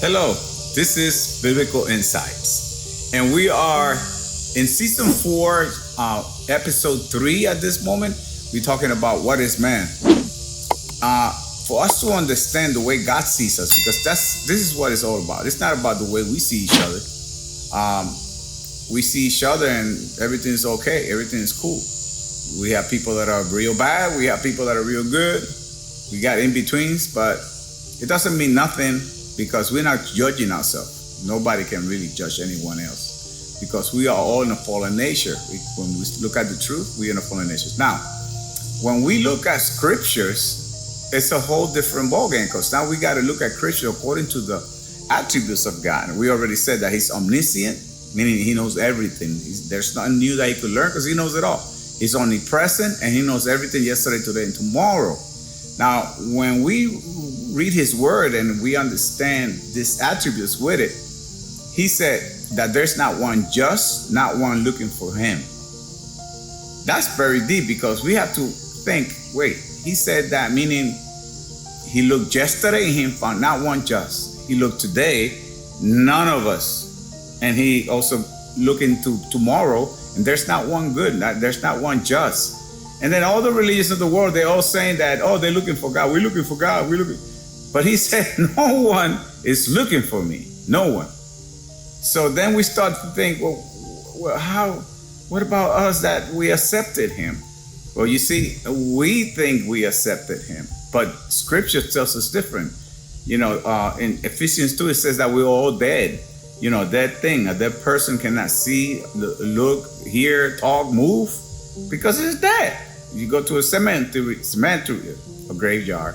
Hello, this is Biblical Insights, and we are in season 4, episode 3 at this moment. We're talking about what is man. For us to understand the way God sees us, because this is what it's all about. It's not about the way we see each other. We see each other and everything's okay, everything is cool. We have people that are real bad, we have people that are real good, we got in-betweens, but it doesn't mean nothing because we're not judging ourselves. Nobody can really judge anyone else because we are all in a fallen nature. When we look at the truth, we're in a fallen nature. Now, when we look at scriptures, it's a whole different ballgame because now we got to look at scripture according to the attributes of God. And we already said that he's omniscient, meaning he knows everything. There's nothing new that he could learn because he knows it all. He's omnipresent and he knows everything yesterday, today, and tomorrow. Now, when we read his word and we understand these attributes with it, he said that there's not one just, not one looking for him. That's very deep because we have to think, wait, he said that meaning he looked yesterday and he found not one just. He looked today, none of us. And he also looking to tomorrow, and there's not one good, there's not one just. And then all the religions of the world, they're all saying that, oh, they're looking for God. We're looking for God. We're looking. But he said, no one is looking for me. No one. So then we start to think, well, what about us that we accepted him? Well, you see, we think we accepted him, but scripture tells us different. In Ephesians 2, it says that we're all dead. Dead thing. A dead person cannot see, look, hear, talk, move, because it's dead. You go to a cemetery, a graveyard,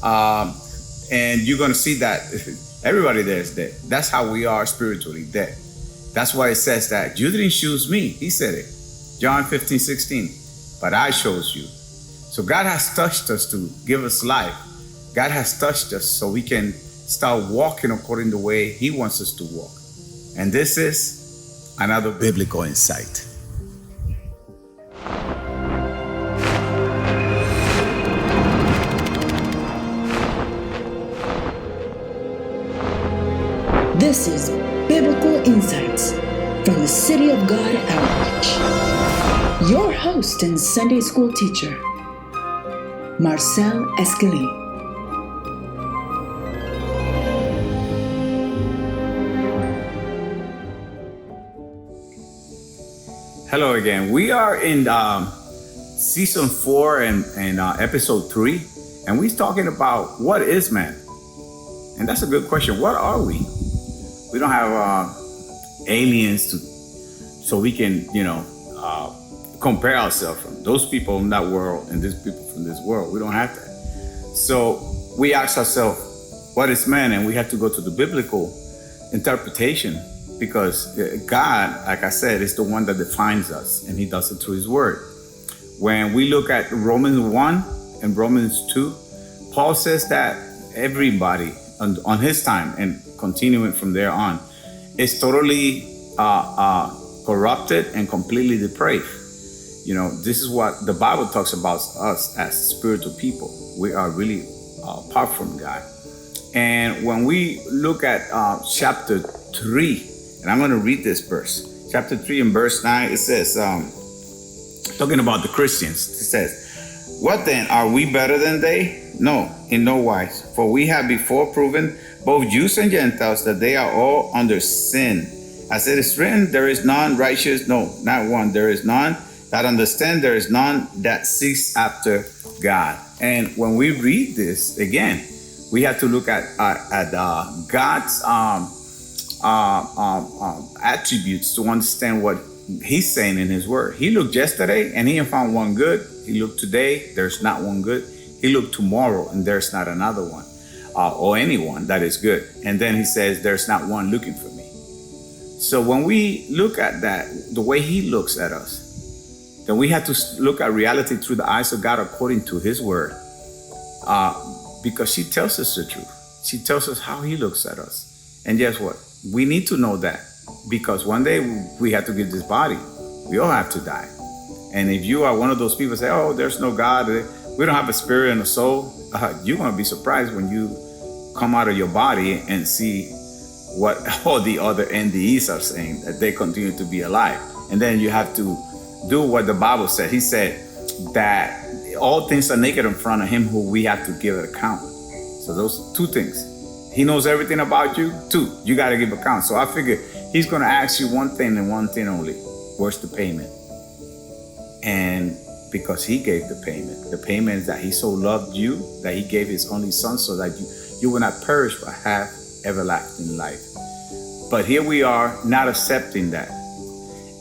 and you're going to see that everybody there is dead. That's how we are spiritually dead. That's why it says that you didn't choose me. He said it. John 15:16. But I chose you. So God has touched us to give us life. God has touched us so we can start walking according to the way he wants us to walk. And this is another biblical insight. This is Biblical Insights from the City of God Outreach. Your host and Sunday school teacher, Marcel Escalí. Hello again. We are in season 4 and episode 3, and we're talking about what is man. And that's a good question. What are we? We don't have aliens so we can, compare ourselves from those people in that world and these people from this world. We don't have that. So we ask ourselves, what is man? And we have to go to the biblical interpretation because God, like I said, is the one that defines us, and he does it through his word. When we look at Romans 1 and Romans 2, Paul says that everybody on his time and continuing from there on is totally corrupted and completely depraved. This is what the Bible talks about us as spiritual people. We are really apart from God. And when we look at chapter 3, and I'm going to read this verse, chapter 3 and verse 9, it says, talking about the Christians, it says, what then? Are we better than they? No, in no wise. For we have before proven, both Jews and Gentiles, that they are all under sin. As it is written, there is none righteous, no, not one. There is none that understand, there is none that seeks after God. And when we read this, again, we have to look at God's attributes to understand what he's saying in his word. He looked yesterday and he ain't found one good. He looked today, there's not one good. He looked tomorrow and there's not another one, or anyone that is good. And then he says, there's not one looking for me. So when we look at that, the way he looks at us, then we have to look at reality through the eyes of God according to his word. Because she tells us the truth. She tells us how he looks at us. And guess what? We need to know that because one day we have to give this body. We all have to die. And if you are one of those people say, oh, there's no God, We don't have a spirit and a soul. You're going to be surprised when you come out of your body and see what all the other NDEs are saying, that they continue to be alive. And then you have to do what the Bible said. He said that all things are naked in front of him who we have to give an account. So those two things. He knows everything about you. Two, you got to give account. So I figure he's going to ask you one thing and one thing only. Where's the payment? And because he gave the payment is that he so loved you that he gave his only son so that you will not perish but have everlasting life. But here we are not accepting that.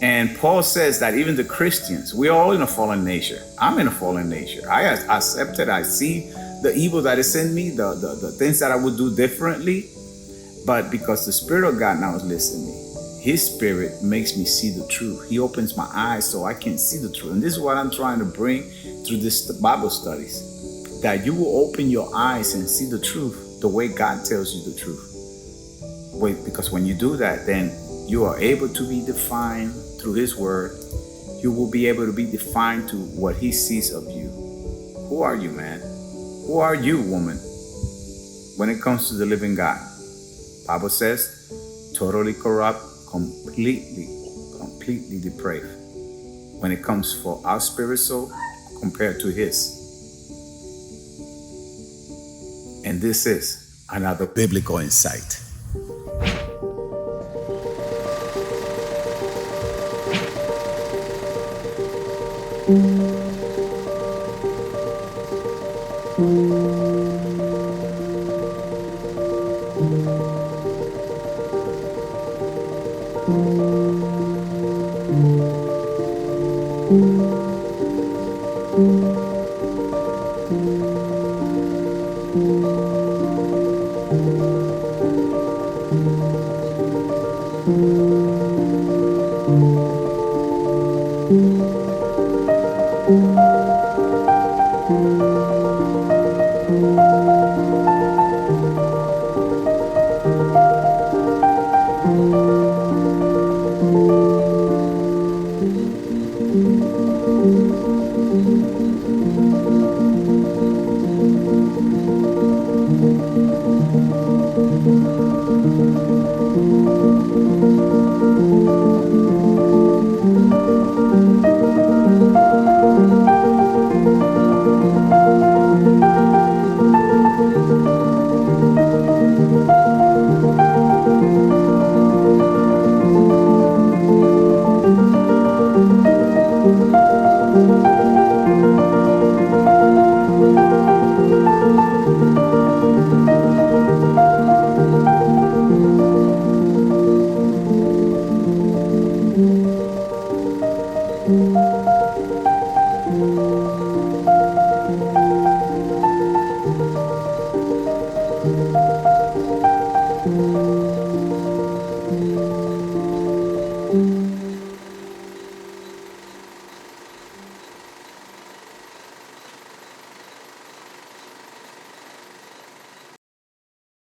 And Paul says that even the Christians, we're all in a fallen nature. I'm in a fallen nature. I accept it. I see the evil that is in me, the things that I would do differently. But because the Spirit of God now is listening, His Spirit makes me see the truth. He opens my eyes so I can see the truth. And this is what I'm trying to bring through this Bible studies, that you will open your eyes and see the truth the way God tells you the truth. Because when you do that, then you are able to be defined through His Word. You will be able to be defined to what He sees of you. Who are you, man? Who are you, woman, when it comes to the living God? Bible says, totally corrupt, completely depraved when it comes for our spirit soul compared to His. And this is another biblical insight.